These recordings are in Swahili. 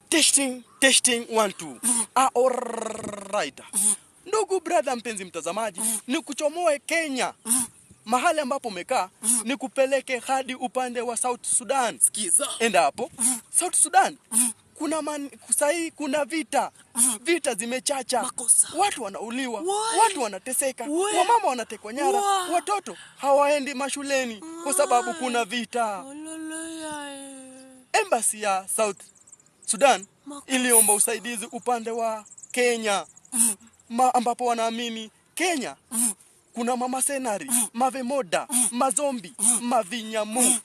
Testing 1 2. Alright. Ndugu brother mpenzi mtazamaji, ni kuchomoe Kenya. Mahali ambapo umekaa ni kupeleke hadi upande wa South Sudan. Sikiza. Enda hapo. South Sudan. Kuna vita. Vita zimechacha. Makosa. Watu wanauliwa, Why? watu wanateseka, wamama wanatekwa nyara, watoto hawaendi mashuleni kwa sababu kuna vita. Embassy ya South Sudan iliomba usaidizi upande wa Kenya. Ambapo wanaamini Kenya kuna mama senari, mavemoda, mazombi, mavinyamu.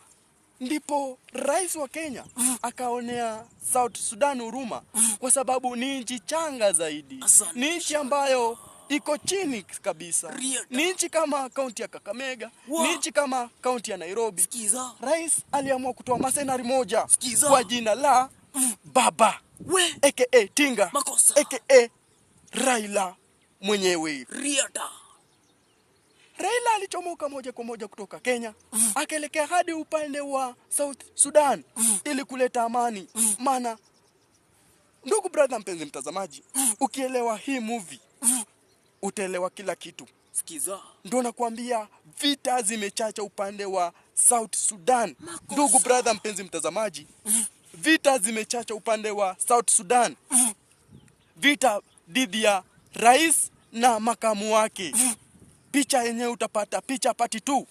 Ndipo rais wa Kenya akaonea South Sudan huruma kwa sababu ni nchi changa zaidi. Ni nchi ambayo iko chini kabisa. Ni nchi kama kaunti ya Kakamega, ni nchi kama kaunti ya Nairobi. Sikiza. Rais aliamua kutoa masenari moja kwa jina la Baba aka Tinga Makosa. aka Raila mwenyewe. Raila alichomoka moja kwa moja kutoka Kenya akaelekea hadi upande wa South Sudan ili kuleta amani. Maana ndugu brother mpenzi mtazamaji, ukielewa hii movie utaelewa kila kitu. Sikiza. Ndio nakwambia vita zimechacha upande wa South Sudan. Ndugu brother mpenzi mtazamaji, vita zimechacha upande wa South Sudan. Vita dhidi ya rais na makamu wake. Picha yenyewe utapata picha pati 2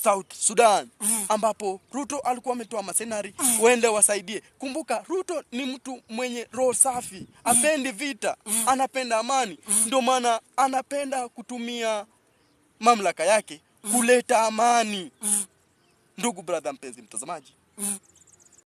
South Sudan ambapo Ruto alikuwa ametoa masenari waende wasaidie. Kumbuka Ruto ni mtu mwenye roho safi, apendi vita, anapenda amani. Ndio maana anapenda kutumia mamlaka yake kuleta amani. Ndugu brother mpenzi mtazamaji,